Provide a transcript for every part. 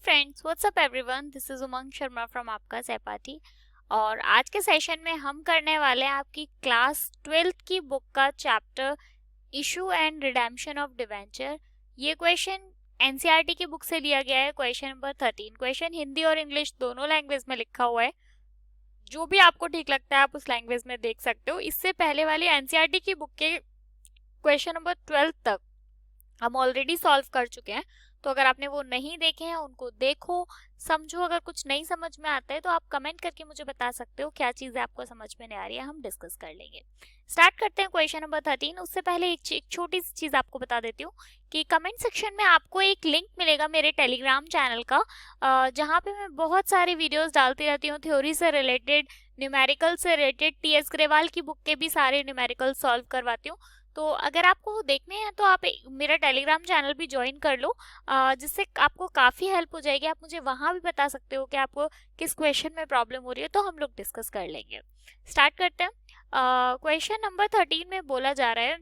Friends, what's up everyone, this is Umang Sharma from आपका सहपाठी। और आज के सेशन में हम करने वाले हैं आपकी क्लास 12th की बुक का chapter issue and redemption of debenture. ये क्वेश्चन एनसीईआरटी की बुक से लिया गया है। Question number 13। क्वेश्चन हिंदी और इंग्लिश दोनों लैंग्वेज में लिखा हुआ है। जो भी आपको ठीक लगता है आप उस लैंग्वेज में देख सकते हो। इससे पहले वाली एनसीईआरटी की बुक के क्वेश्चन नंबर 12 तक हम ऑलरेडी सॉल्व कर चुके हैं। तो अगर आपने वो नहीं देखे हैं उनको देखो, समझो। अगर कुछ नहीं समझ में आता है तो आप कमेंट करके मुझे बता सकते हो क्या चीजें आपको समझ में नहीं आ रही है, हम डिस्कस कर लेंगे। स्टार्ट करते हैं क्वेश्चन नंबर 13। उससे पहले एक छोटी सी चीज आपको बता देती हूँ कि कमेंट सेक्शन में आपको एक लिंक मिलेगा मेरे टेलीग्राम चैनल का, जहाँ पे मैं बहुत सारी वीडियोस डालती रहती हूँ थ्योरी से रिलेटेड, न्यूमेरिकल से रिलेटेड। टीएस ग्रेवाल की बुक के भी सारे न्यूमेरिकल सॉल्व करवाती हूँ। तो अगर आपको वो देखने हैं तो आप मेरा टेलीग्राम चैनल भी ज्वाइन कर लो, जिससे आपको काफ़ी हेल्प हो जाएगी। आप मुझे वहाँ भी बता सकते हो कि आपको किस क्वेश्चन में प्रॉब्लम हो रही है, तो हम लोग डिस्कस कर लेंगे। स्टार्ट करते हैं। क्वेश्चन नंबर 13 में बोला जा रहा है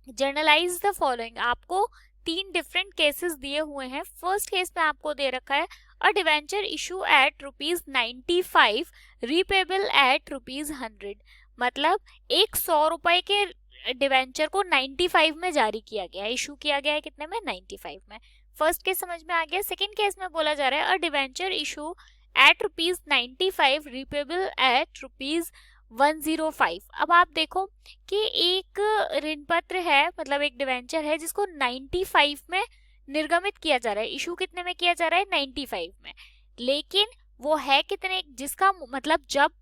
जर्नलाइज द फॉलोइंग। आपको 3 डिफरेंट केसेस दिए हुए हैं। फर्स्ट केस में आपको दे रखा है a debenture issue at ₹95 repayable at ₹100। मतलब एक 100 रुपए के डिवेंचर को 95 में जारी किया गया है, इशू किया गया है कितने में, 95 में। फर्स्ट केस समझ में आ गया। सेकंड केस में बोला जा रहा है a debenture issue at ₹95 repayable at ₹105। अब आप देखो कि एक ऋण पत्र है, मतलब एक डिवेंचर है जिसको 95 में निर्गमित किया जा रहा है। इशू कितने में किया जा रहा है, 95 में। लेकिन वो है कितने, जिसका मतलब जब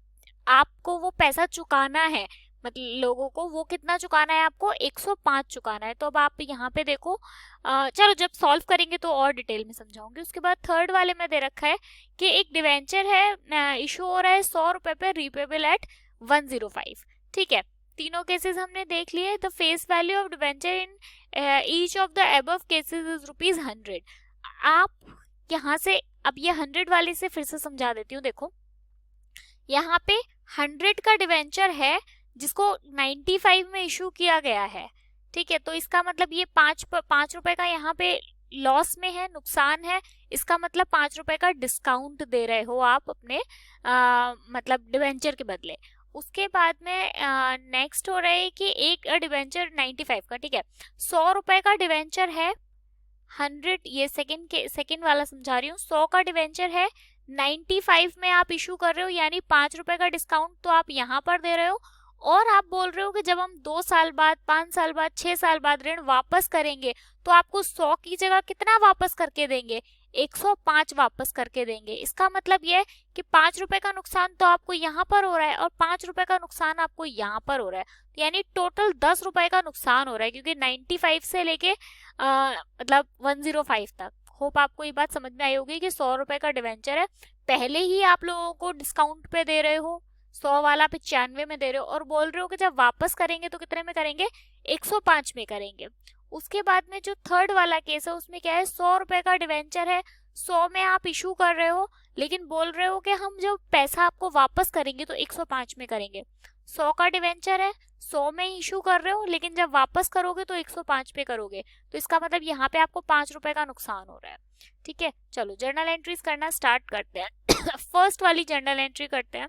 आपको वो पैसा चुकाना है, मतलब लोगों को वो कितना चुकाना है, आपको 105 चुकाना है। तो अब आप यहाँ पे देखो, चलो जब सॉल्व करेंगे तो और डिटेल में समझाऊंगी। उसके बाद थर्ड वाले में दे रखा है कि एक डिवेंचर है, इशू हो रहा है 100 रुपए पे, रीपेबल एट 105। ठीक है, तीनों केसेस हमने देख लिए। The face value of debenture in each of the above cases is ₹100। आप यहाँ से अब ये 100 वाले से फिर से समझा देती हूँ। देखो यहाँ पे 100 का डिवेंचर है जिसको 95 में इशू किया गया है। ठीक है, तो इसका मतलब ये 5 रुपए का यहाँ पे लॉस में है, नुकसान है। इसका मतलब 5 रुपए का डिस्काउंट दे रहे हो आप अपने मतलब डिवेंचर के बदले। उसके बाद में नेक्स्ट हो रहा है कि एक डिवेंचर 95 का, ठीक है, 100 रुपए का डिवेंचर है। 100 ये सेकंड वाला समझा रही हूँ। 100 का डिवेंचर है, 95 में आप इशू कर रहे हो, यानी 5 रुपए का डिस्काउंट तो आप यहाँ पर दे रहे हो। और आप बोल रहे हो कि जब हम 2 साल बाद, 5 साल बाद, 6 साल बाद ऋण वापस करेंगे तो आपको 100 की जगह कितना वापस करके देंगे, 105 वापस करके देंगे। इसका मतलब ये है कि 5 रुपए का नुकसान तो आपको यहाँ पर हो रहा है और 5 रुपए का नुकसान आपको यहाँ पर हो रहा है, यानी टोटल 10 रुपए का नुकसान हो रहा है, क्योंकि 95 से लेके मतलब 105 तक। होप आपको ये बात समझ में आई होगी कि 100 रुपए का डिवेंचर है, पहले ही आप लोगों को डिस्काउंट पे दे रहे हो, 100 वाला 95 में दे रहे हो, और बोल रहे हो कि जब वापस करेंगे तो कितने में करेंगे, 105 में करेंगे। उसके बाद में जो थर्ड वाला केस है उसमें क्या है, 100 रुपए का डिवेंचर है, 100 में आप इशू कर रहे हो, लेकिन बोल रहे हो कि हम जब पैसा आपको वापस करेंगे तो 105 में करेंगे। 100 का डिवेंचर है, 100 में इशू कर रहे हो, लेकिन जब वापस करोगे तो 105 पे करोगे। तो इसका मतलब यहाँ पे आपको 5 रुपए का नुकसान हो रहा है। ठीक है, चलो जर्नल एंट्रीज करना स्टार्ट करते हैं। फर्स्ट वाली जर्नल एंट्री करते हैं।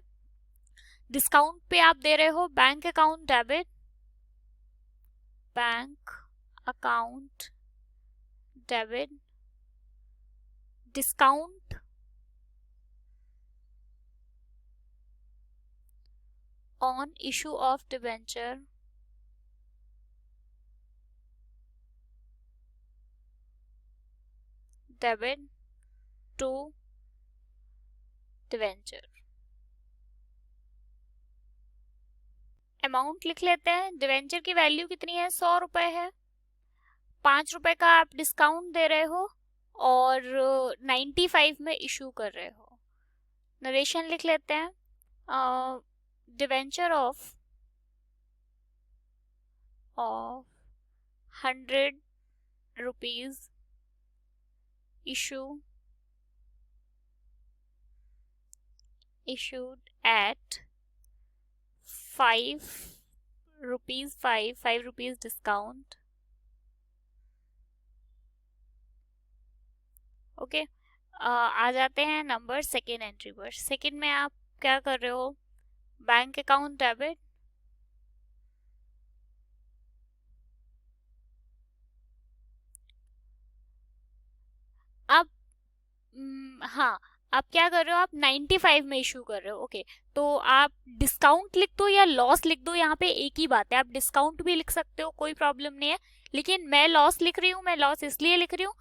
डिस्काउंट पे आप दे रहे हो bank account debit, bank account debit, discount on issue of debenture, debit to debenture. Amount लिख लेते हैं। डिवेंचर की वैल्यू कितनी है, 100 रुपए है, 5 रुपए का आप डिस्काउंट दे रहे हो और 95 में इशू कर रहे हो। नरेशन लिख लेते हैं। Debenture of 100 rupees issued at 5 rupees, 5 rupees discount. Okay, आ जाते हैं नंबर सेकेंड एंट्री पर। सेकेंड में आप क्या कर रहे हो, बैंक अकाउंट डेबिट, अब हाँ, आप क्या कर रहे हो, आप 95 में इशू कर रहे हो। ओके, तो आप डिस्काउंट लिख दो या लॉस लिख दो, यहाँ पे एक ही बात है। आप डिस्काउंट भी लिख सकते हो, कोई प्रॉब्लम नहीं है, लेकिन मैं लॉस लिख रही हूँ। मैं लॉस इसलिए लिख रही हूँ,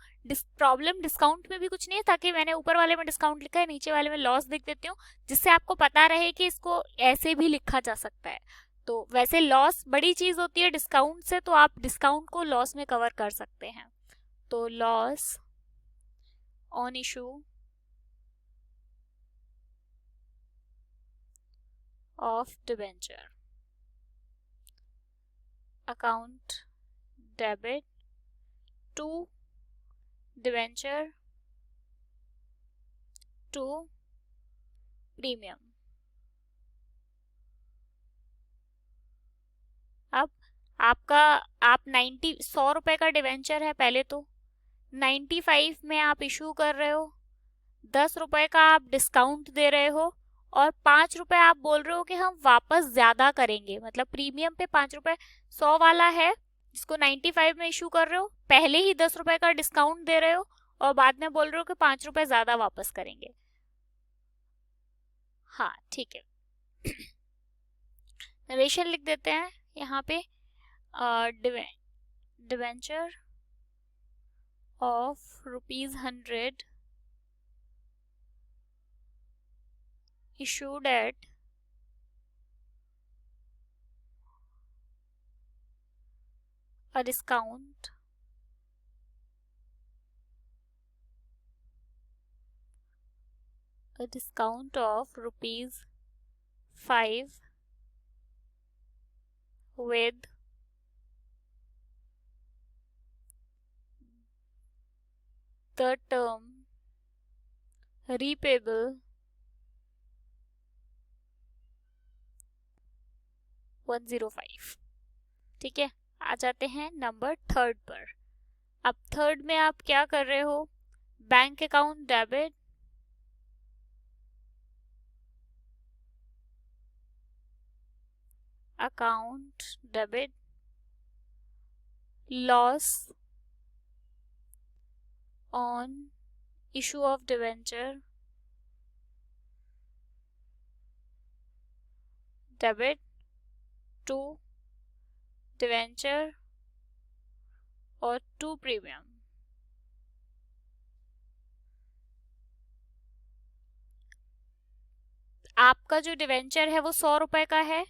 प्रॉब्लम डिस्काउंट में भी कुछ नहीं है, ताकि मैंने ऊपर वाले में डिस्काउंट लिखा है, नीचे वाले में लॉस लिख देती हूँ, जिससे आपको पता रहे कि इसको ऐसे भी लिखा जा सकता है। तो वैसे लॉस बड़ी चीज होती है डिस्काउंट से, तो आप डिस्काउंट को लॉस में कवर कर सकते हैं। तो loss on issue of debenture, account debit to debenture to premium। अब आपका, आप 100 रुपए का डिवेंचर है पहले तो, 95 में आप इशू कर रहे हो, 10 रुपए का आप डिस्काउंट दे रहे हो, और 5 रुपए आप बोल रहे हो कि हम वापस ज्यादा करेंगे, मतलब प्रीमियम पे 5 रुपए, 100 वाला है जिसको 95 में इशू कर रहे हो, पहले ही 10 रुपए का डिस्काउंट दे रहे हो, और बाद में बोल रहे हो कि 5 रुपए ज्यादा वापस करेंगे। हाँ ठीक है। नरेशन लिख देते हैं यहाँ पे, debenture of ₹100 issued at a discount of ₹5 with the term repayable 105। ठीक है, आ जाते हैं नंबर थर्ड पर। अब थर्ड में आप क्या कर रहे हो, bank account debit, loss on issue of debenture debit to debenture और टू प्रीमियम। आपका जो डिवेंचर है वो 100 रुपए का है,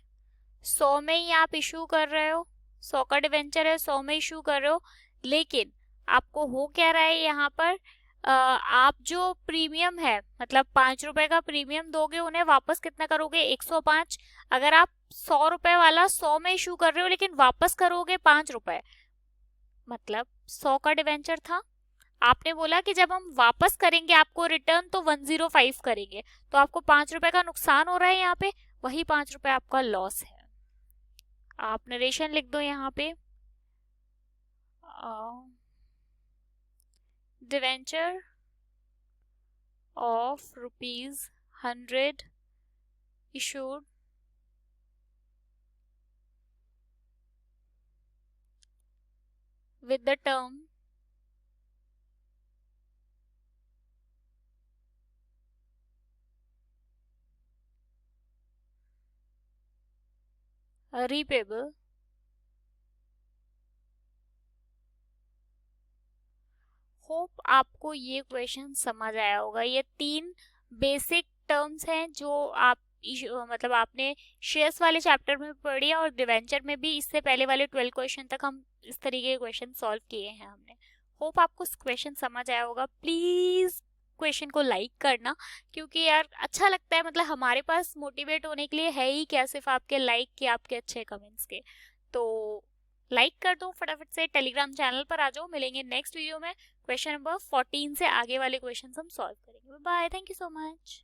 100 में ही आप इशू कर रहे हो, 100 का डिवेंचर है, 100 में इशू कर रहे हो, लेकिन आपको हो क्या रहा है यहाँ पर, आप जो प्रीमियम है, मतलब 5 रुपए का प्रीमियम दोगे, उन्हें वापस कितना करोगे, 105। अगर आप 100 रुपए वाला 100 में इशू कर रहे हो लेकिन वापस करोगे 5 रुपए, मतलब 100 का डिवेंचर था, आपने बोला कि जब हम वापस करेंगे आपको रिटर्न तो 105 करेंगे, तो आपको 5 रुपए का नुकसान हो रहा है यहाँ पे, वही 5 रुपए आपका लॉस है। आप नरेशन लिख दो यहाँ पे, debenture of ₹100 issued with the term repayable hope आपको ये क्वेश्चन समझ आया होगा। ये 3 बेसिक टर्म्स हैं जो आप मतलब आपने शेयर्स वाले चैप्टर में पढ़ी है, और डिवेंचर में भी इससे पहले वाले 12 क्वेश्चन तक हम इस तरीके के क्वेश्चन सॉल्व किए हैं हमने। होप आपको क्वेश्चन समझ आया होगा। प्लीज क्वेश्चन को लाइक करना, क्योंकि यार अच्छा लगता है, मतलब हमारे पास मोटिवेट होने के लिए है ही क्या, सिर्फ आपके लाइक के, आपके अच्छे कमेंट्स के। तो लाइक कर दो फटाफट से, टेलीग्राम चैनल पर आ जाओ। मिलेंगे नेक्स्ट वीडियो में, क्वेश्चन नंबर 14 से आगे वाले क्वेश्चन हम सॉल्व करेंगे। Bye, thank you so much.